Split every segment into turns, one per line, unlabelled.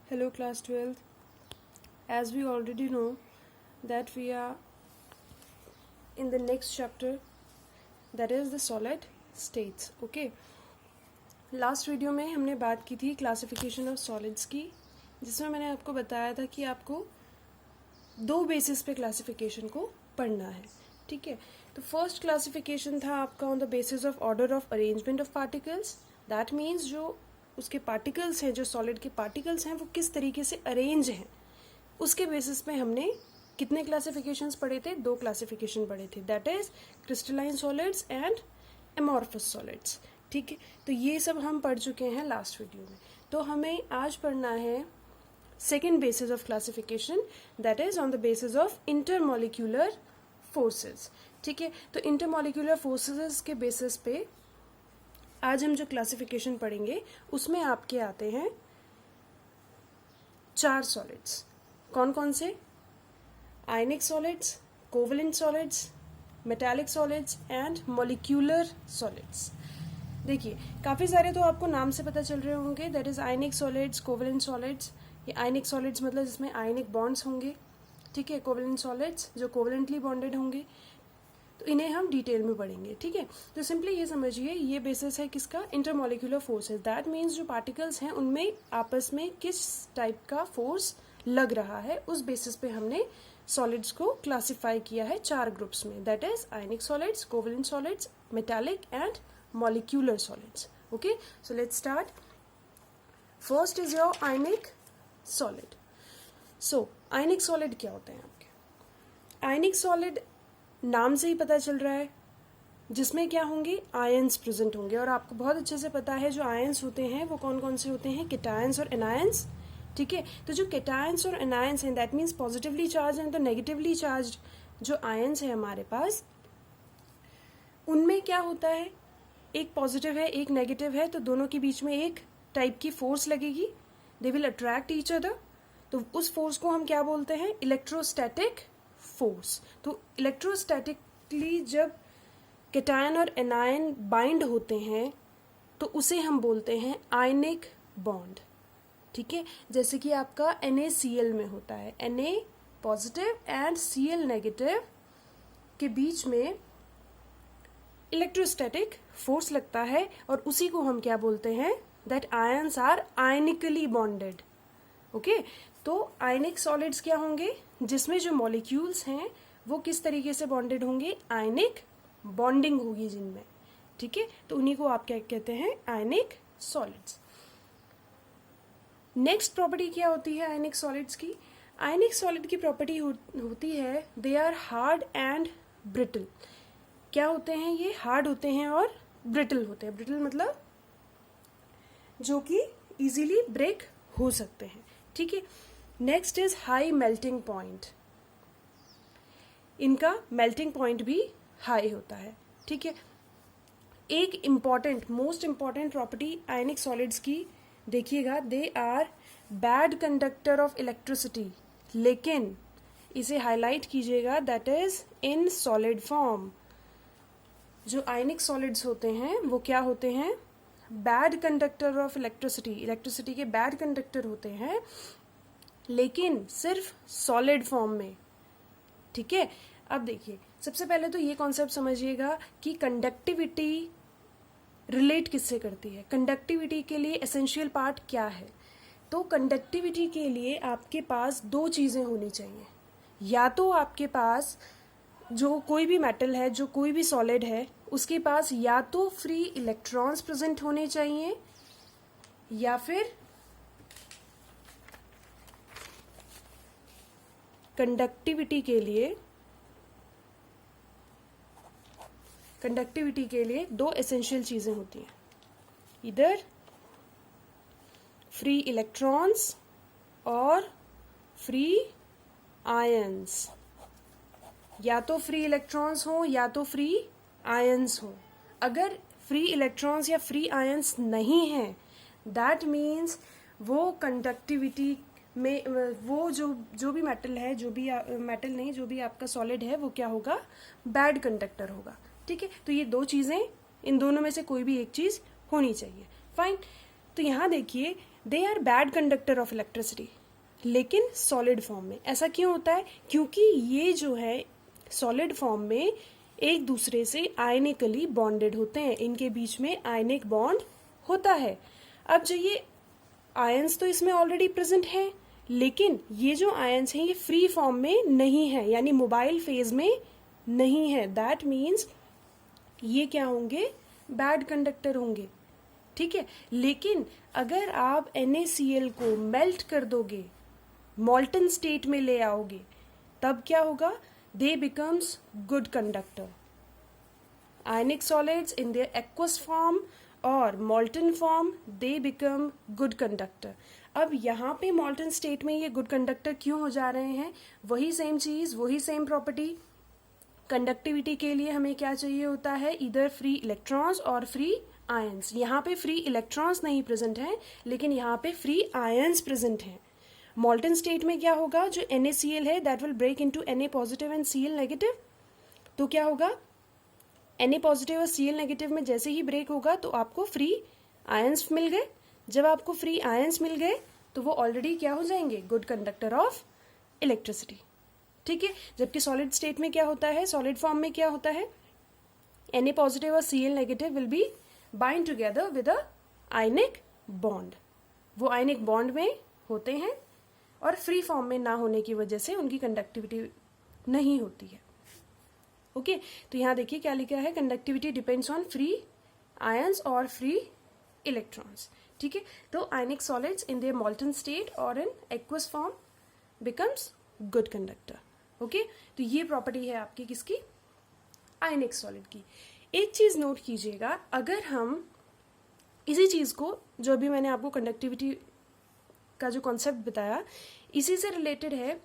Hello class 12th. As we already know that we are in the next chapter, that is the solid states. Okay. Last video में हमने बात की थी classification of solids की, जिसमें मैंने आपको बताया था कि आपको दो बेसिस पे क्लासिफिकेशन को पढ़ना है. ठीक है. तो फर्स्ट क्लासिफिकेशन था आपका on the basis of order of arrangement of particles. That means जो उसके पार्टिकल्स हैं, जो सॉलिड के पार्टिकल्स हैं, वो किस तरीके से अरेंज हैं, उसके बेसिस पे हमने कितने क्लासिफिकेशंस पढ़े थे? दो क्लासिफिकेशन पढ़े थे. That is crystalline solids and amorphous solids. ठीक है. तो ये सब हम पढ़ चुके हैं लास्ट वीडियो में. तो हमें आज पढ़ना है second basis of classification, that is on the basis of intermolecular forces. ठीक है. तो इंटरमॉलिक्यूलर फोर्सेस के बेसिस पे आज हम जो क्लासिफिकेशन पढ़ेंगे उसमें आपके आते हैं चार सॉलिड्स. कौन कौन से? आयनिक solids, covalent solids, metallic solids and molecular solids. देखिए, काफ़ी सारे तो आपको नाम से पता चल रहे होंगे. That is ionic solids, covalent solids. ये आयनिक सॉलिड्स मतलब जिसमें आयनिक बॉन्ड्स होंगे. ठीक है. कोवलेंट सॉलिड्स जो कोवलेंटली बॉन्डेड होंगे. तो इन्हें हम डिटेल में पढ़ेंगे. ठीक है. तो सिंपली ये समझिए, ये बेसिस है किसका? Intermolecular forces. दैट मीन्स जो पार्टिकल्स हैं उनमें आपस में किस टाइप का फोर्स लग रहा है, उस बेसिस पे हमने सॉलिड्स को क्लासिफाई किया है चार ग्रुप्स में. That is ionic solids, covalent solids, metallic and molecular solids. Okay. So let's start. First is your ionic solid. So ionic solid क्या होते हैं आपके? आयनिक सॉलिड नाम से ही पता चल रहा है, जिसमें क्या होंगे? आयंस प्रेजेंट होंगे. और आपको बहुत अच्छे से पता है जो आयंस होते हैं वो कौन कौन से होते हैं? केटायंस और एनायंस. ठीक है. तो जो केटायंस और एनायंस हैं, that means positively charge and तो नेगेटिवली चार्ज जो आयंस है हमारे पास, उनमें क्या होता है? एक पॉजिटिव है, एक नेगेटिव है, तो दोनों के बीच में एक टाइप की फोर्स लगेगी. They will attract each other. तो उस फोर्स को हम क्या बोलते हैं? Electrostatic force. तो इलेक्ट्रोस्टैटिकली जब केटायन और एनायन बाइंड होते हैं तो उसे हम बोलते हैं आयनिक बॉन्ड. ठीक है. जैसे कि आपका NaCl में होता है, Na positive and Cl negative के बीच में इलेक्ट्रोस्टैटिक फोर्स लगता है और उसी को हम क्या बोलते हैं? That ions are ionically bonded. Okay. तो आयनिक सॉलिड्स क्या होंगे? जिसमें जो मॉलिक्यूल्स हैं वो किस तरीके से बॉन्डेड होंगे? आयनिक बॉन्डिंग होगी जिनमें. ठीक है. तो उन्हीं को आप क्या कहते हैं? आयनिक सॉलिड्स. नेक्स्ट प्रॉपर्टी क्या होती है आयनिक सॉलिड्स की? आयनिक सॉलिड की प्रॉपर्टी होती है they are hard and brittle. क्या होते हैं ये? हार्ड होते हैं और ब्रिटल होते हैं. ब्रिटल मतलब जो कि इजीली ब्रेक हो सकते हैं. ठीक है. Next is high melting point. इनका मेल्टिंग पॉइंट भी हाई होता है. ठीक है. एक important, most important property ionic solids की देखिएगा, they are bad conductor of electricity. लेकिन इसे हाईलाइट कीजिएगा, that is in solid form. जो आयनिक सॉलिड्स होते हैं वो क्या होते हैं? Bad conductor of electricity. Electricity के बैड कंडक्टर होते हैं, लेकिन सिर्फ सॉलिड फॉर्म में. ठीक है. अब देखिए, सबसे पहले तो ये कॉन्सेप्ट समझिएगा कि कंडक्टिविटी रिलेट किससे करती है. कंडक्टिविटी के लिए एसेंशियल पार्ट क्या है? तो कंडक्टिविटी के लिए आपके पास दो चीज़ें होनी चाहिए. या तो आपके पास जो कोई भी मेटल है, जो कोई भी सॉलिड है, उसके पास या तो फ्री इलेक्ट्रॉन्स प्रेजेंट होने चाहिए या फिर कंडक्टिविटी के लिए दो एसेंशियल चीजें होती हैं. इधर फ्री इलेक्ट्रॉन्स और फ्री आयंस. या तो फ्री इलेक्ट्रॉन्स हो या तो फ्री आयंस हो. अगर फ्री इलेक्ट्रॉन्स या फ्री आयंस नहीं है, दैट मीन्स वो कंडक्टिविटी में वो जो भी मेटल है, जो भी आपका सॉलिड है, वो क्या होगा? बैड कंडक्टर होगा. ठीक है. तो ये दो चीजें, इन दोनों में से कोई भी एक चीज होनी चाहिए. फाइन. तो यहाँ देखिए, they are bad conductor of electricity, लेकिन सॉलिड फॉर्म में। ऐसा क्यों होता है? क्योंकि ये जो है सॉलिड फॉर्म में एक दूसरे से आयनिकली बॉन्डेड होते हैं, इनके बीच में आयनिक बॉन्ड होता है। अब जो ये आयंस तो इसमें ऑलरेडी प्रेजेंट है, लेकिन ये जो आयंस हैं ये फ्री फॉर्म में नहीं है, यानी मोबाइल फेज में नहीं है। दैट मीन्स ये क्या होंगे? बैड कंडक्टर होंगे, ठीक है। लेकिन अगर आप NaCl को मेल्ट कर दोगे, मॉल्टन स्टेट में ले आओगे, तब क्या होगा? They becomes good conductor. Ionic solids in their aqueous form और molten form they become good conductor. अब यहाँ पे मॉल्टन स्टेट में ये गुड कंडक्टर क्यों हो जा रहे हैं? वही सेम चीज, वही सेम प्रॉपर्टी। कंडक्टिविटी के लिए हमें क्या चाहिए होता है? इधर फ्री इलेक्ट्रॉन्स और फ्री आयंस। यहाँ पे फ्री इलेक्ट्रॉन्स नहीं प्रेजेंट है, लेकिन यहाँ पे फ्री आयंस प्रेजेंट हैं। मॉल्टन स्टेट में क्या होगा? जो NaCl है that will break into Na positive and Cl negative. तो क्या होगा? Na पॉजिटिव और Cl नेगेटिव में जैसे ही ब्रेक होगा तो आपको फ्री आयंस मिल गए। जब आपको फ्री आयंस मिल गए तो वो ऑलरेडी क्या हो जाएंगे? गुड कंडक्टर ऑफ इलेक्ट्रिसिटी, ठीक है। जबकि सॉलिड स्टेट में क्या होता है? सॉलिड फॉर्म में क्या होता है? Na पॉजिटिव और Cl negative will be bind together with a ionic bond. वो आयनिक बॉन्ड में होते हैं और फ्री फॉर्म में ना होने की वजह से उनकी कंडक्टिविटी नहीं होती है। ओके, तो यहाँ देखिए क्या लिखा है? Conductivity depends on free ions और फ्री इलेक्ट्रॉन्स, ठीक है। तो ionic solids in their molten state और in aqueous form becomes good conductor. Okay, तो ये प्रॉपर्टी है आपकी किसकी? आयनिक सॉलिड की। एक चीज नोट कीजिएगा, अगर हम इसी चीज को, जो अभी मैंने आपको कंडक्टिविटी का जो कॉन्सेप्ट बताया, इसी से रिलेटेड है,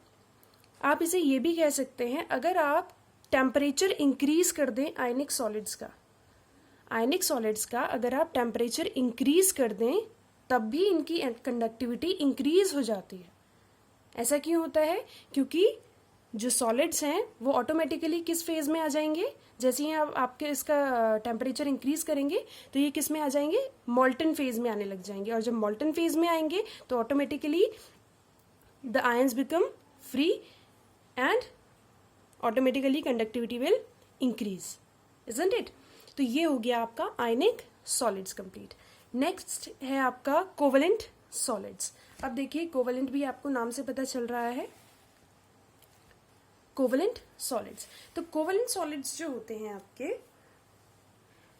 आप इसे ये भी कह सकते हैं, अगर आप टेम्परेचर इंक्रीज कर दें आयनिक सॉलिड्स का अगर आप टेम्परेचर इंक्रीज कर दें तब भी इनकी कंडक्टिविटी इंक्रीज हो जाती है। ऐसा क्यों होता है? क्योंकि जो सॉलिड्स हैं वो ऑटोमेटिकली किस फेज में आ जाएंगे? जैसे ही आप आपके इसका टेम्परेचर इंक्रीज करेंगे तो ये किस में आ जाएंगे? मॉल्टन फेज में आने लग जाएंगे। और जब मॉल्टन फेज में आएंगे तो automatically the ions become free and automatically conductivity will increase, isn't it? तो ये हो गया आपका आयनिक सॉलिड्स कंप्लीट। नेक्स्ट है आपका कोवेलेंट सॉलिड्स। अब देखिए, कोवेलेंट भी आपको नाम से पता चल रहा है, कोवेलेंट सॉलिड्स। तो कोवेलेंट सॉलिड्स जो होते हैं आपके,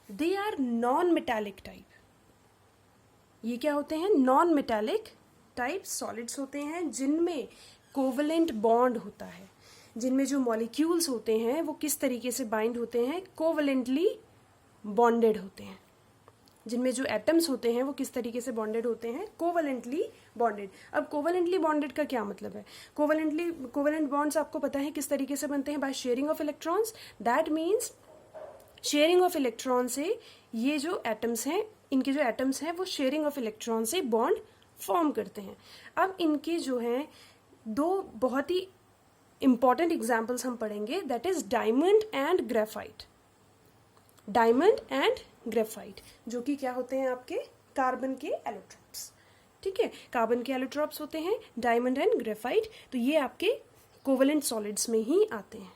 they are non metallic type. ये क्या होते हैं? नॉन मेटालिक टाइप सॉलिड्स होते हैं जिनमें कोवेलेंट बॉन्ड होता है, जिनमें जो मॉलिक्यूल्स होते हैं वो किस तरीके से बाइंड होते हैं? कोवेलेंटली बॉन्डेड होते हैं। जिनमें जो एटम्स होते हैं वो किस तरीके से बॉन्डेड होते हैं? Covalently bonded. अब कोवेलेंटली बॉन्डेड का क्या मतलब है? कोवेलेंट बॉन्ड्स आपको पता है किस तरीके से बनते हैं? By sharing of electrons. That means sharing of electron से ये जो एटम्स हैं, इनके जो एटम्स हैं वो शेयरिंग ऑफ इलेक्ट्रॉन से बॉन्ड फॉर्म करते हैं। अब इनके जो हैं दो बहुत ही इंपॉर्टेंट एग्जाम्पल्स हम पढ़ेंगे, that is diamond and graphite. Diamond and graphite जो कि क्या होते हैं? आपके कार्बन के एलोट्रोप्स, ठीक है। कार्बन के एलोट्रोप्स होते हैं डायमंड एंड ग्रेफाइट। तो ये आपके कोवेलेंट सॉलिड्स में ही आते हैं,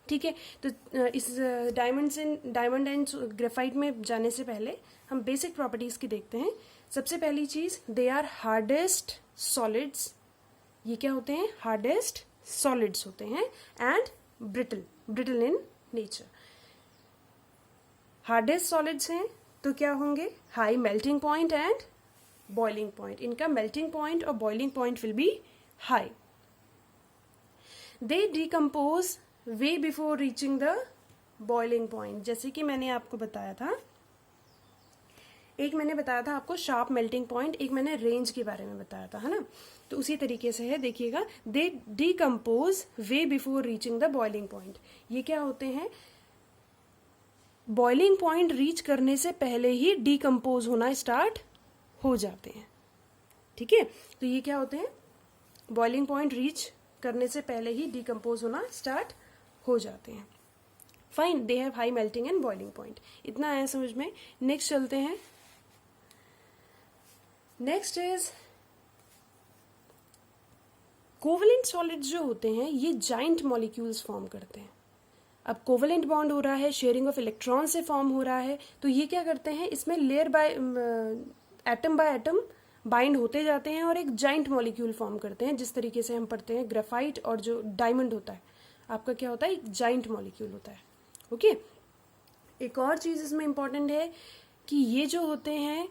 ठीक है। तो इस डायमंड एंड ग्रेफाइट में जाने से पहले हम बेसिक प्रॉपर्टीज की देखते हैं। सबसे पहली चीज, दे आर हार्डेस्ट सॉलिड्स। ये क्या होते हैं? हार्डेस्ट सॉलिड्स होते हैं and brittle in nature. Hardest solids हैं तो क्या होंगे? High melting point and boiling point. इनका मेल्टिंग पॉइंट और boiling point will be high. They decompose way before reaching the boiling point. जैसे कि मैंने आपको बताया था, एक मैंने बताया था आपको शार्प मेल्टिंग पॉइंट, एक मैंने रेंज के बारे में बताया था, है ना। तो उसी तरीके से है, देखिएगा, दे decompose way before reaching the boiling point. ये क्या होते हैं? बॉइलिंग पॉइंट रीच करने से पहले ही डिकम्पोज होना स्टार्ट हो जाते हैं, ठीक है। तो ये क्या होते हैं? बॉइलिंग पॉइंट रीच करने से पहले ही डिकम्पोज होना स्टार्ट हो जाते हैं। Fine, they have high melting and boiling point. इतना आया समझ में। नेक्स्ट चलते हैं। नेक्स्ट इज कोवेलेंट सॉलिड्स जो होते हैं ये जाइंट मॉलिक्यूल्स फॉर्म करते हैं. अब कोवेलेंट बॉन्ड हो रहा है, शेयरिंग ऑफ इलेक्ट्रॉन से फॉर्म हो रहा है, तो ये क्या करते हैं, इसमें layer by atom by atom bind होते जाते हैं और एक जाइंट मॉलिक्यूल फॉर्म करते हैं. जिस तरीके से हम पढ़ते हैं ग्रेफाइट और जो डायमंड होता है आपका क्या होता है, एक जाइंट मॉलिक्यूल होता है. ओके. एक और चीज इसमें इंपॉर्टेंट है कि ये जो होते हैं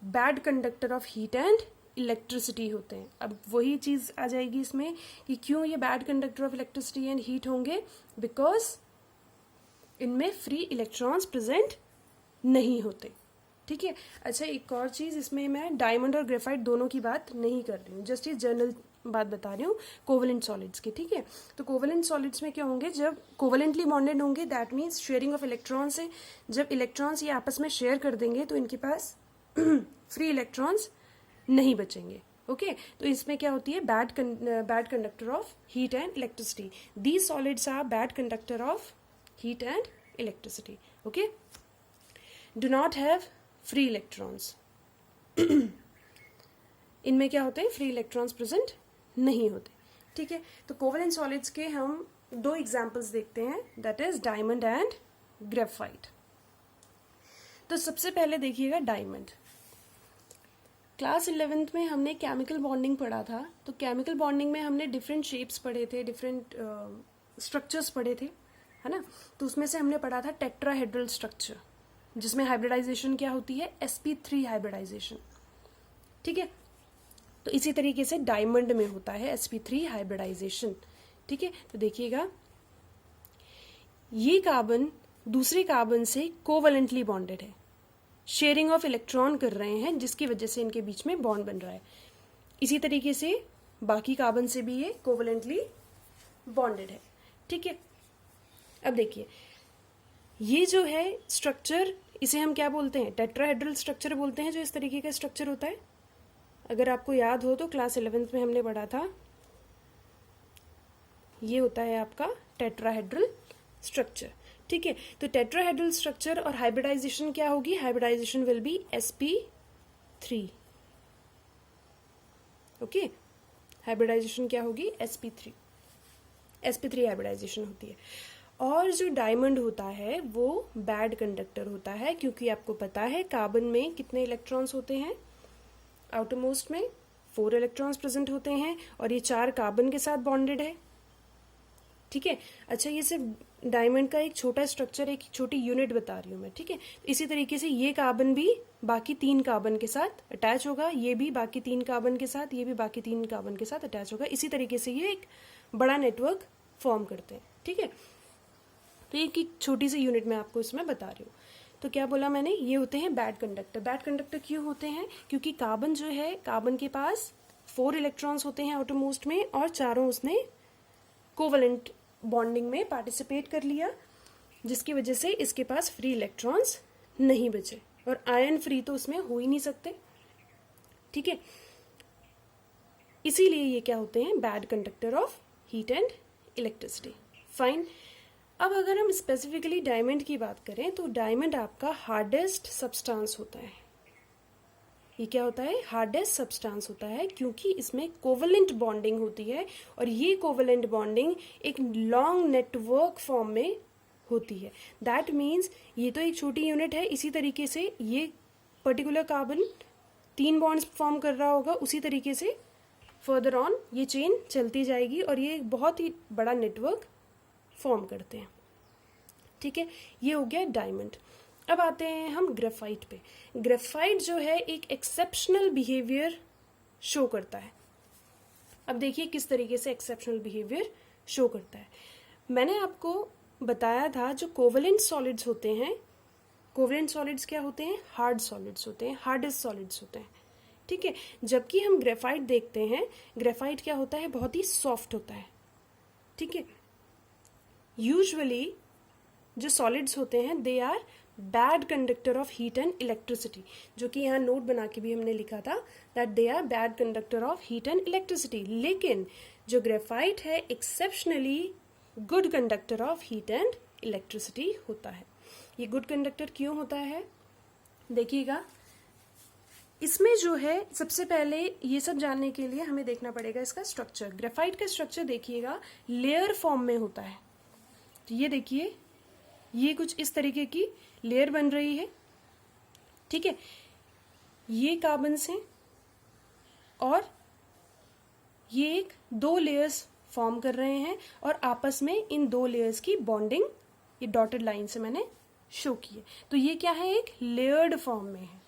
bad conductor of heat and electricity होते हैं. अब वही चीज आ जाएगी इसमें कि क्यों ये bad conductor of electricity and heat होंगे, बिकॉज इनमें फ्री इलेक्ट्रॉन्स प्रेजेंट नहीं होते. ठीक है. अच्छा, एक और चीज इसमें मैं डायमंड और ग्रेफाइट दोनों की बात नहीं कर रही हूँ, जस्ट ये जनरल बात बता रही हूँ कोवेलेंट सॉलिड्स की. ठीक है. तो कोवेलेंट सॉलिड्स में क्या होंगे, जब कोवेलेंटली बॉन्डेड होंगे that means sharing of electrons से जब इलेक्ट्रॉन्स ये आपस में शेयर कर देंगे तो इनके पास फ्री इलेक्ट्रॉन्स नहीं बचेंगे. ओके. तो इसमें क्या होती है, bad conductor of heat and electricity. These solids are bad conductor of heat and electricity. Okay. Do not have free electrons. इनमें क्या होते हैं, फ्री इलेक्ट्रॉन्स प्रेजेंट नहीं होते. ठीक है. तो कोवेलेंट सॉलिड्स के हम दो एग्जांपल्स देखते हैं, that is diamond and graphite. तो सबसे पहले देखिएगा डायमंड. क्लास 11th में हमने केमिकल बॉन्डिंग पढ़ा था. तो केमिकल बॉन्डिंग में हमने डिफरेंट शेप्स पढ़े थे, डिफरेंट स्ट्रक्चर्स पढ़े थे, है ना. तो उसमें से हमने पढ़ा था टेट्राहेड्रल स्ट्रक्चर, जिसमें हाइब्रिडाइजेशन क्या होती है, sp3 हाइब्रिडाइजेशन. ठीक है. तो इसी तरीके से डायमंड में होता है sp3 हाइब्रिडाइजेशन. ठीक है. तो देखिएगा, ये कार्बन दूसरे कार्बन से कोवेलेंटली बॉन्डेड है, शेयरिंग ऑफ इलेक्ट्रॉन कर रहे हैं, जिसकी वजह से इनके बीच में बॉन्ड बन रहा है. इसी तरीके से बाकी कार्बन से भी ये कोवेलेंटली बॉन्डेड है. ठीक है. अब देखिए, ये जो है स्ट्रक्चर, इसे हम क्या बोलते हैं, टेट्राहेड्रल स्ट्रक्चर बोलते हैं, जो इस तरीके का स्ट्रक्चर होता है. अगर आपको याद हो तो क्लास 11th में हमने पढ़ा था, ये होता है आपका टेट्राहेड्रल स्ट्रक्चर. ठीक है. तो टेट्राहेड्रल स्ट्रक्चर और हाइब्रिडाइजेशन क्या होगी, hybridisation will be sp3. Okay. Hybridisation क्या होगी, sp3 हाइब्रिडाइजेशन होती है. और जो डायमंड होता है वो बैड कंडक्टर होता है, क्योंकि आपको पता है कार्बन में कितने इलेक्ट्रॉन्स होते हैं, आउटरमोस्ट में 4 इलेक्ट्रॉन्स प्रेजेंट होते हैं और ये 4 कार्बन के साथ बॉन्डेड है. ठीक है. अच्छा, ये सिर्फ डायमंड का एक छोटा स्ट्रक्चर, एक छोटी यूनिट बता रही हूँ मैं. ठीक है. इसी तरीके से ये कार्बन भी बाकी 3 कार्बन के साथ अटैच होगा, ये भी बाकी 3 कार्बन के साथ, ये भी बाकी 3 कार्बन के साथ अटैच होगा. इसी तरीके से ये एक बड़ा नेटवर्क फॉर्म करते हैं. ठीक है. तो एक छोटी सी यूनिट मैं आपको इसमें बता रही हूँ. तो क्या बोला मैंने, ये होते हैं बैड कंडक्टर. बैड कंडक्टर क्यों होते हैं, क्योंकि कार्बन जो है, कार्बन के पास 4 इलेक्ट्रॉन्स होते हैं आउटरमोस्ट में और चारों उसने कोवेलेंट बॉन्डिंग में पार्टिसिपेट कर लिया, जिसकी वजह से इसके पास फ्री इलेक्ट्रॉन्स नहीं बचे, और आयन फ्री तो उसमें हो ही नहीं सकते. ठीक है. इसीलिए ये क्या होते हैं, bad conductor of heat and electricity. Fine. अब अगर हम स्पेसिफिकली डायमंड की बात करें तो डायमंड आपका हार्डेस्ट सब्सटेंस होता है. ये क्या होता है, हार्डेस्ट सब्सटेंस होता है, क्योंकि इसमें कोवेलेंट बॉन्डिंग होती है और ये कोवेलेंट बॉन्डिंग एक लॉन्ग नेटवर्क फॉर्म में होती है. दैट मीन्स ये तो एक छोटी यूनिट है, इसी तरीके से ये पर्टिकुलर कार्बन 3 बॉन्ड्स फॉर्म कर रहा होगा, उसी तरीके से फर्दर ऑन ये चेन चलती जाएगी और ये एक बहुत ही बड़ा नेटवर्क फॉर्म करते हैं. ठीक है. ये हो गया डायमंड. अब आते हैं हम ग्रेफाइट पे. ग्रेफाइट जो है एक एक्सेप्शनल बिहेवियर शो करता है. अब देखिए किस तरीके से एक्सेप्शनल बिहेवियर शो करता है. मैंने आपको बताया था जो कोवेलेंट सॉलिड्स होते हैं, कोवेलेंट सॉलिड्स क्या होते हैं, हार्ड सॉलिड्स होते हैं, हार्डेस्ट सॉलिड्स होते हैं. ठीक है. जबकि हम ग्रेफाइट देखते हैं, ग्रेफाइट क्या होता है, बहुत ही सॉफ्ट होता है. ठीक है. यूजुअली जो सॉलिड्स होते हैं they are bad conductor of heat and electricity, जो कि यहाँ नोट बना के भी हमने लिखा था that they are bad conductor of heat and electricity. लेकिन जो ग्रेफाइट है exceptionally good conductor of heat and electricity होता है. ये गुड कंडक्टर क्यों होता है, देखिएगा. इसमें जो है सबसे पहले ये सब जानने के लिए हमें देखना पड़ेगा इसका स्ट्रक्चर। ग्रेफाइट का स्ट्रक्चर देखिएगा लेयर फॉर्म में होता है। तो ये देखिए, ये कुछ इस तरीके की लेयर बन रही है, ठीक है। ये कार्बन्स हैं और ये एक दो लेयर्स फॉर्म कर रहे हैं और आपस में इन दो लेयर्स की बॉन्डिंग ये डॉटेड लाइन से मैंने शो की है। तो ये क्या है, एक लेयर्ड फॉर्म में है,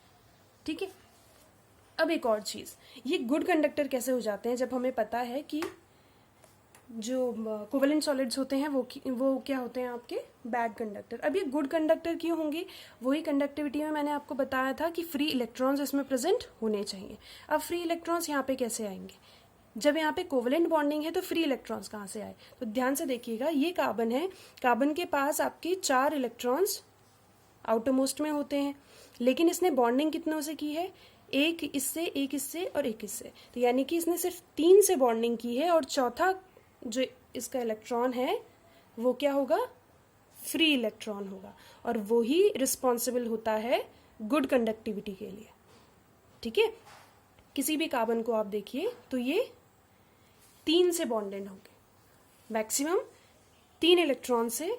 ठीक है। अब एक और चीज, ये गुड कंडक्टर कैसे हो जाते हैं जब हमें पता है कि जो कोवेलेंट सॉलिड्स होते हैं वो क्या होते हैं आपके बैड कंडक्टर। अब ये गुड कंडक्टर क्यों होंगे, वही कंडक्टिविटी में मैंने आपको बताया था कि फ्री इलेक्ट्रॉन्स इसमें प्रेजेंट होने चाहिए। अब फ्री इलेक्ट्रॉन्स यहाँ पे कैसे आएंगे, जब यहाँ पे कोवेलेंट बॉन्डिंग है तो फ्री इलेक्ट्रॉन्स कहाँ से आए। तो ध्यान से देखिएगा, ये कार्बन है, कार्बन के पास आपके 4 इलेक्ट्रॉन्स आउटरमोस्ट में होते हैं, लेकिन इसने बॉन्डिंग कितनों से की है, एक इससे, एक इससे और एक इससे। तो यानी कि इसने सिर्फ 3 से बॉन्डिंग की है और चौथा जो इसका इलेक्ट्रॉन है वो क्या होगा, फ्री इलेक्ट्रॉन होगा, और वो ही रिस्पॉन्सिबल होता है गुड कंडक्टिविटी के लिए, ठीक है। किसी भी कार्बन को आप देखिए तो ये 3 से बॉन्डेड होंगे, मैक्सिमम 3 इलेक्ट्रॉन से,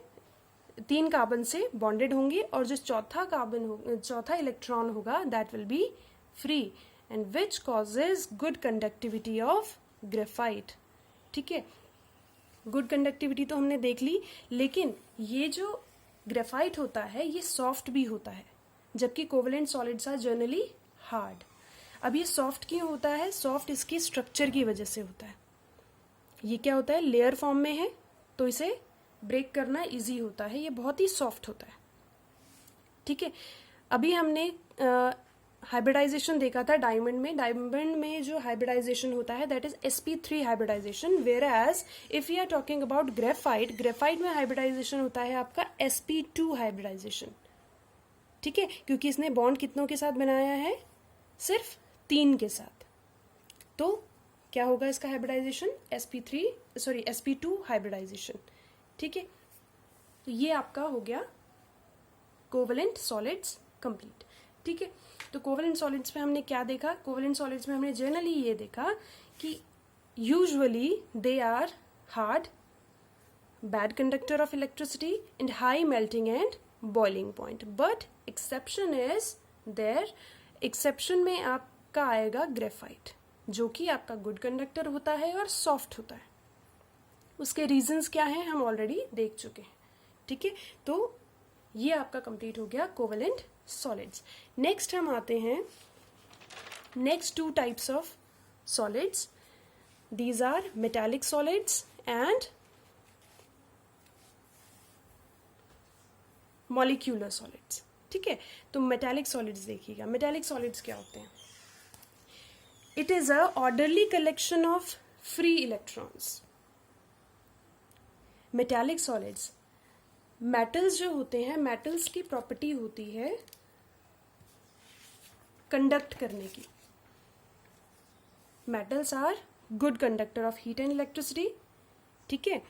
3 कार्बन से बॉन्डेड होंगे, और जो चौथा इलेक्ट्रॉन होगा that will be free, and which causes good conductivity of graphite, ठीक है। गुड कंडक्टिविटी तो हमने देख ली, लेकिन ये जो ग्रेफाइट होता है ये सॉफ्ट भी होता है, जबकि covalent solids are generally hard. अब ये सॉफ्ट क्यों होता है, सॉफ्ट इसकी स्ट्रक्चर की वजह से होता है। ये क्या होता है, लेयर फॉर्म में है तो इसे ब्रेक करना इजी होता है, ये बहुत ही सॉफ्ट होता है, ठीक है। अभी हमने हाइब्रिडाइजेशन देखा था डायमंड में। डायमंड में जो हाइब्रिडाइजेशन होता है that is sp3 hybridisation, whereas if you are talking about graphite, graphite में हाइब्रिडाइजेशन होता है आपका sp2 हाइब्रिडाइजेशन, ठीक है, क्योंकि इसने बॉन्ड कितनों के साथ बनाया है, सिर्फ 3 के साथ। तो क्या होगा इसका हाइब्रिडाइजेशन, sp2 हाइब्रिडाइजेशन, ठीक है। तो ये आपका हो गया कोवेलेंट सॉलिड्स कंप्लीट, ठीक है। तो कोवेलेंट सॉलिड्स में हमने क्या देखा, कोवेलेंट सॉलिड्स में हमने जनरली ये देखा कि usually they are hard, bad conductor of electricity and high melting and boiling point, but exception is there. Exception में आपका आएगा ग्रेफाइट, जो कि आपका गुड कंडक्टर होता है और सॉफ्ट होता है। उसके रीजंस क्या हैं हम ऑलरेडी देख चुके हैं, ठीक है। तो ये आपका कंप्लीट हो गया कोवेलेंट सॉलिड्स। नेक्स्ट हम आते हैं next 2 types of solids, these are metallic solids and molecular solids, ठीक है। तो मेटालिक सॉलिड्स देखिएगा, मेटालिक सॉलिड्स क्या होते हैं, it is a orderly collection of free electrons. Metallic solids, metals जो होते हैं, मेटल्स की प्रॉपर्टी होती है कंडक्ट करने की। Metals are good conductor of heat and electricity, ठीक है।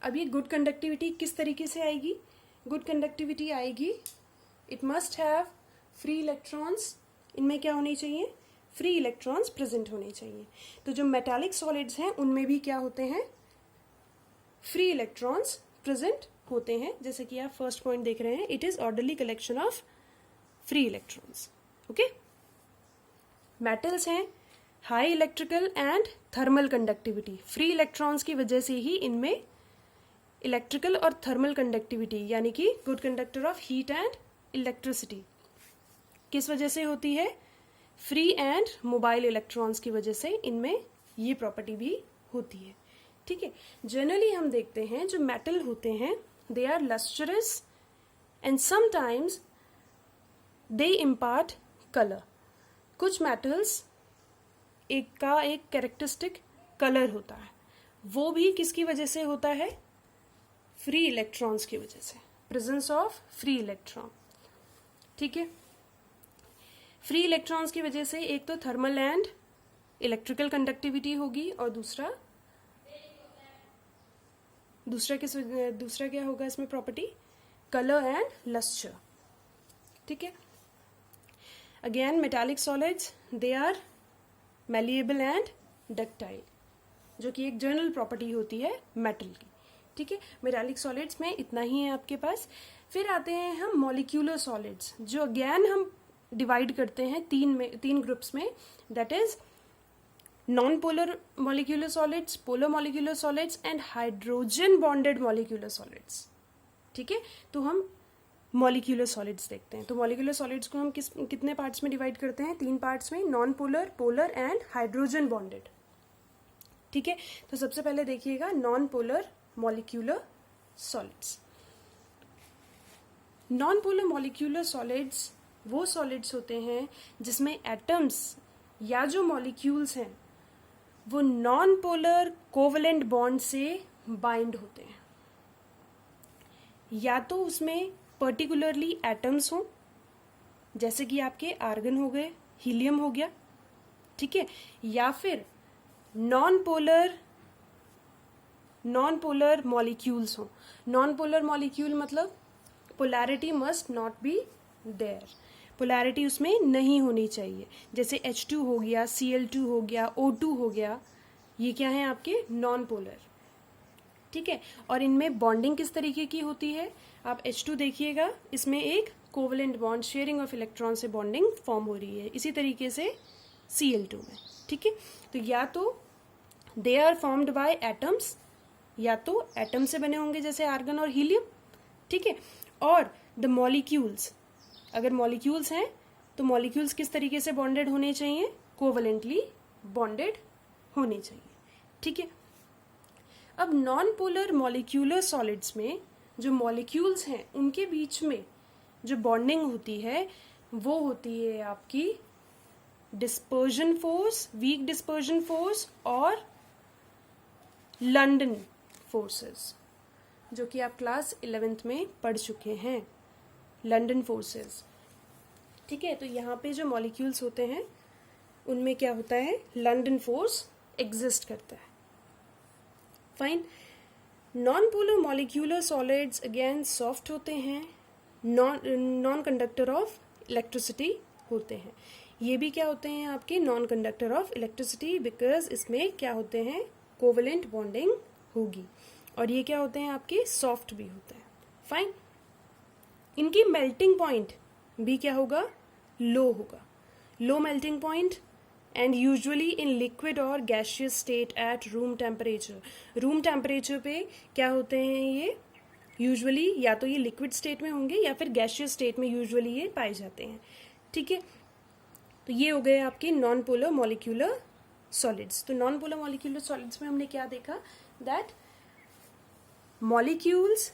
अब ये गुड कंडक्टिविटी किस तरीके से आएगी, गुड कंडक्टिविटी आएगी, it must have free electrons, इनमें क्या होने चाहिए, फ्री इलेक्ट्रॉन्स प्रेजेंट होने चाहिए। तो जो मेटालिक सॉलिड्स हैं उनमें भी क्या होते हैं, फ्री इलेक्ट्रॉन्स प्रेजेंट होते हैं, जैसे कि आप फर्स्ट पॉइंट देख रहे हैं, it is orderly collection of free electrons, okay. Metals हैं high electrical and thermal conductivity, free electrons की वजह से ही इनमें इलेक्ट्रिकल और थर्मल कंडक्टिविटी यानी कि good conductor of heat and electricity किस वजह से होती है, फ्री एंड मोबाइल इलेक्ट्रॉन्स की वजह से इनमें ये प्रॉपर्टी भी होती है, ठीक है। जनरली हम देखते हैं जो मेटल होते हैं they are lustrous and sometimes they impart colour. कुछ मेटल्स एक कैरेक्टरिस्टिक कलर होता है, वो भी किसकी वजह से होता है, फ्री इलेक्ट्रॉन्स की वजह से, प्रेजेंस ऑफ फ्री इलेक्ट्रॉन, ठीक है। फ्री इलेक्ट्रॉन्स की वजह से एक तो थर्मल एंड इलेक्ट्रिकल कंडक्टिविटी होगी और दूसरा क्या होगा इसमें प्रॉपर्टी, कलर एंड लस्टर, ठीक है। Again metallic solids they are malleable and ductile, जो कि एक जनरल प्रॉपर्टी होती है मेटल की। ठीक है, मेटालिक सॉलिड्स में इतना ही है आपके पास। फिर आते हैं हम मॉलिक्यूलर सॉलिड्स, जो अगेन हम डिवाइड करते हैं तीन ग्रुप्स में, that is non polar molecular solids, polar molecular solids and hydrogen bonded molecular solids. ठीक है, तो हम मॉलिक्यूलर सॉलिड्स देखते हैं। तो मॉलिक्यूलर सॉलिड्स को हम कितने पार्ट्स में डिवाइड करते हैं? 3 पार्ट्स में, non polar, polar and hydrogen bonded. ठीक है, तो सबसे पहले देखिएगा non polar molecular solids. Non polar molecular solids वो सॉलिड्स होते हैं जिसमें एटम्स या जो मॉलिक्यूल्स हैं वो नॉन पोलर कोवलेंट बॉन्ड से बाइंड होते हैं, या तो उसमें पर्टिकुलरली एटम्स हों, जैसे कि आपके आर्गन हो गए, हीलियम हो गया, ठीक है, या फिर नॉन पोलर मॉलिक्यूल्स हों। नॉन पोलर मॉलिक्यूल मतलब polarity must not be there, polarity उसमें नहीं होनी चाहिए, जैसे H2 हो गया, Cl2 हो गया, O2 हो गया, ये क्या है आपके नॉन पोलर। ठीक है, और इनमें बॉन्डिंग किस तरीके की होती है? आप H2 देखिएगा, इसमें एक covalent bond, sharing of electron से बॉन्डिंग फॉर्म हो रही है। इसी तरीके से Cl2 में, ठीक है, तो या तो they are formed by atoms, या तो एटम से बने होंगे जैसे आर्गन और हीलियम, ठीक है, और द मॉलिक्यूल्स, अगर मॉलिक्यूल्स हैं तो मॉलिक्यूल्स किस तरीके से बॉन्डेड होने चाहिए? कोवलेंटली बॉन्डेड होने चाहिए। ठीक है, अब नॉन पोलर मॉलिक्यूलर सॉलिड्स में जो मॉलिक्यूल्स हैं उनके बीच में जो बॉन्डिंग होती है वो होती है आपकी dispersion force, weak dispersion force और लंडन फोर्सेस, जो कि आप क्लास 11th में पढ़ चुके हैं, लंडन फोर्सेस। ठीक है, तो यहाँ पे जो मॉलिक्यूल्स होते हैं उनमें क्या होता है? लंडन फोर्स एग्जिस्ट करता है। Fine, non polar molecular solids again soft होते हैं, नॉन कंडक्टर ऑफ इलेक्ट्रिसिटी होते हैं। ये भी क्या होते हैं आपके? Non conductor of electricity, because इसमें क्या होते हैं? कोवलेंट बॉन्डिंग होगी। और ये क्या होते हैं आपके? सॉफ्ट भी होते हैं। फाइन, इनकी मेल्टिंग पॉइंट भी क्या होगा? लो होगा, low melting point, and usually in liquid और gaseous state at room temperature. Room temperature पे क्या होते हैं ये? यूजुअली या तो ये लिक्विड स्टेट में होंगे या फिर गैसियस स्टेट में यूजुअली ये पाए जाते हैं। ठीक है, तो ये हो गए आपके नॉन पोलर मॉलिक्यूलर सॉलिड्स। तो नॉन पोलर मॉलिक्यूलर सॉलिड्स में हमने क्या देखा? That molecules,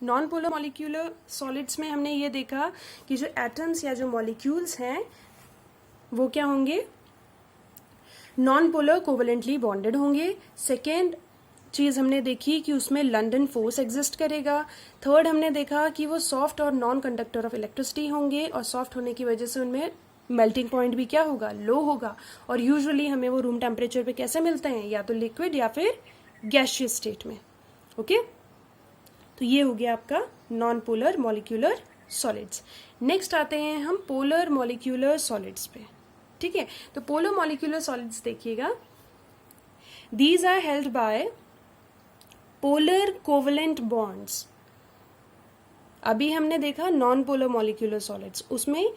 non polar molecular solids में हमने ये देखा कि जो एटम्स या जो मॉलिक्यूल्स हैं वो क्या होंगे? नॉन पोलर कोवलेंटली बॉन्डेड होंगे। सेकेंड चीज हमने देखी कि उसमें लंडन फोर्स एग्जिस्ट करेगा। थर्ड हमने देखा कि वो सॉफ्ट और नॉन कंडक्टर ऑफ इलेक्ट्रिसिटी होंगे, और सॉफ्ट होने की वजह से उनमें मेल्टिंग पॉइंट भी क्या होगा? लो होगा। और यूजुअली हमें वो रूम टेम्परेचर पे कैसे मिलते हैं? या तो लिक्विड या फिर गैसियस स्टेट में। ओके, तो ये हो गया आपका non polar molecular solids. Next आते हैं हम पोलर मॉलिक्यूलर सॉलिड्स पे। ठीक है, तो पोलर मॉलिक्यूलर सॉलिड्स देखिएगा, these are held by polar covalent bonds. अभी हमने देखा नॉन पोलर मॉलिक्यूलर सॉलिड्स, उसमें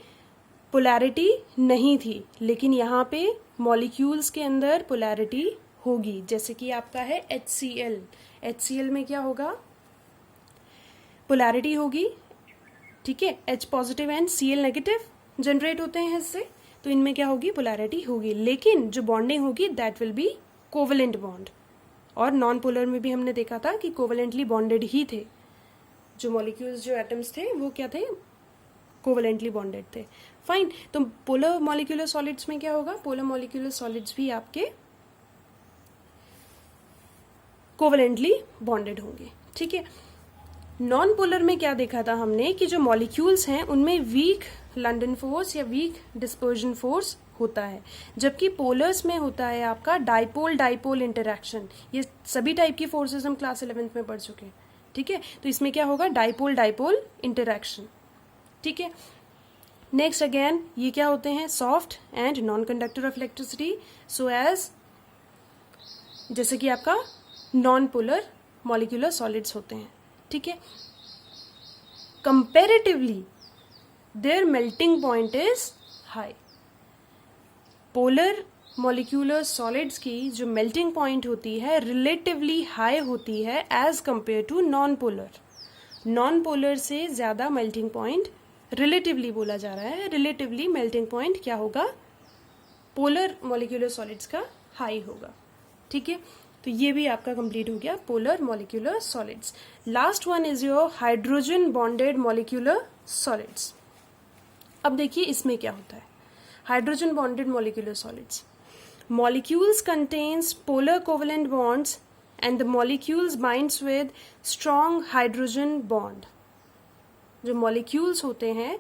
पोलैरिटी नहीं थी, लेकिन यहाँ पे मॉलिक्यूल्स के अंदर पोलैरिटी होगी, जैसे कि आपका है HCl। HCl में क्या होगा? पोलैरिटी होगी। ठीक है, H positive and Cl negative generate होते हैं इससे, तो इनमें क्या होगी? पोलैरिटी होगी, लेकिन जो बॉन्डिंग होगी that will be covalent bond. और नॉन पोलर में भी हमने देखा था कि कोवलेंटली बॉन्डेड ही थे, जो मॉलिक्यूल्स, जो एटम्स थे वो क्या थे? कोवलेंटली बॉन्डेड थे। फाइन, तो पोलर मॉलिक्यूलर सॉलिड्स में क्या होगा? पोलर मॉलिक्यूलर सॉलिड्स भी आपके कोवलेंटली बॉन्डेड होंगे। ठीक है, नॉन पोलर में क्या देखा था हमने कि जो मॉलिक्यूल्स हैं उनमें वीक लंडन फोर्स या वीक डिस्पर्जन फोर्स होता है, जबकि पोलर्स में होता है आपका डाइपोल डाइपोल इंटरैक्शन। ये सभी टाइप की फोर्सेस हम क्लास 11th में पढ़ चुके हैं। ठीक है, तो इसमें क्या होगा? Dipole dipole interaction. ठीक है, नेक्स्ट अगेन ये क्या होते हैं, soft and non conductor of electricity, so as जैसे कि आपका नॉन पोलर मॉलिक्यूलर सॉलिड्स होते हैं, ठीक है। Comparatively their melting point is high. Polar molecular solids की जो मेल्टिंग पॉइंट होती है रिलेटिवली हाई होती है as compare to non polar. Non polar से ज़्यादा मेल्टिंग पॉइंट रिलेटिवली बोला जा रहा है, रिलेटिवली मेल्टिंग पॉइंट क्या होगा, पोलर मॉलिक्यूलर सॉलिड्स का हाई होगा, ठीक है। तो ये भी आपका कंप्लीट हो गया polar molecular solids. Last one is your hydrogen bonded molecular solids. अब देखिए इसमें क्या होता है, hydrogen bonded molecular solids, molecules contains polar covalent bonds and the molecules binds with strong hydrogen bond। जो molecules होते हैं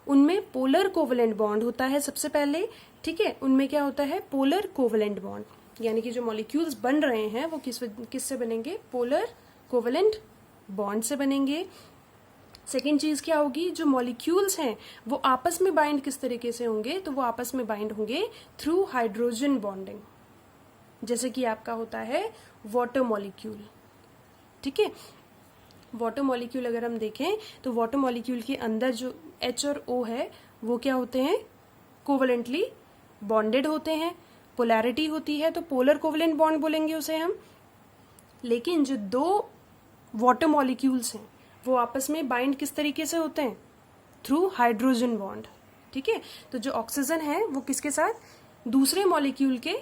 उनमें polar covalent bond होता है सबसे पहले, ठीक है। उनमें क्या होता है, polar covalent bond, यानी कि जो molecules बन रहे हैं वो किससे बनेंगे, polar covalent bond से बनेंगे। सेकेंड चीज क्या होगी, जो मॉलिक्यूल्स हैं वो आपस में बाइंड किस तरीके से होंगे, तो वो आपस में बाइंड होंगे थ्रू हाइड्रोजन बॉन्डिंग, जैसे कि आपका होता है वाटर मॉलिक्यूल, ठीक है। वाटर मॉलिक्यूल अगर हम देखें तो वाटर मॉलिक्यूल के अंदर जो H और O है वो क्या होते हैं, कोवलेंटली बॉन्डेड होते हैं, पोलैरिटी होती है तो पोलर कोवलेंट बॉन्ड बोलेंगे उसे हम। लेकिन जो दो वाटर मॉलिक्यूल्स हैं वो आपस में बाइंड किस तरीके से होते हैं, थ्रू हाइड्रोजन बॉन्ड, ठीक है। तो जो ऑक्सीजन है वो किसके साथ, दूसरे मॉलिक्यूल के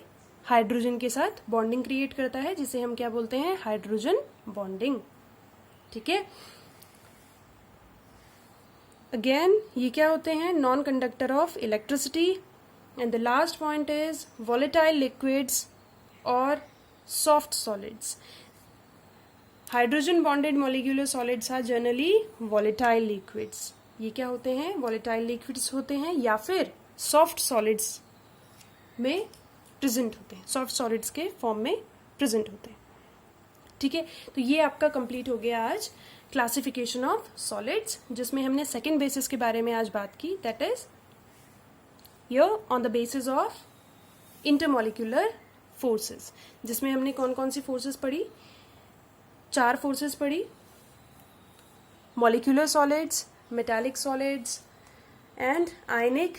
हाइड्रोजन के साथ बॉन्डिंग क्रिएट करता है, जिसे हम क्या बोलते हैं, हाइड्रोजन बॉन्डिंग, ठीक है। अगेन ये क्या होते हैं, non conductor of electricity. And the last point is volatile liquids और soft solids. Hydrogen bonded molecular solids are generally volatile liquids. ये क्या होते हैं, वॉलेटाइल लिक्विड्स होते हैं या फिर सॉफ्ट सॉलिड्स में प्रेजेंट होते हैं, सॉफ्ट सॉलिड्स के फॉर्म में प्रेजेंट होते हैं, ठीक है। तो ये आपका कंप्लीट हो गया आज क्लासिफिकेशन ऑफ सॉलिड्स, जिसमें हमने सेकेंड बेसिस के बारे में आज बात की, that is your on the basis of intermolecular forces, जिसमें हमने कौन कौन सी फोर्सेस पढ़ी, 4 फोर्सेस पढ़ी, molecular solids, metallic solids and ionic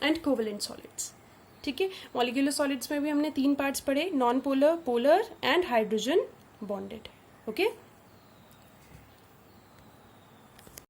and covalent solids, ठीक है। मॉलिक्यूलर सॉलिड्स में भी हमने 3 पार्ट्स पढ़े, non polar, polar and hydrogen bonded, okay.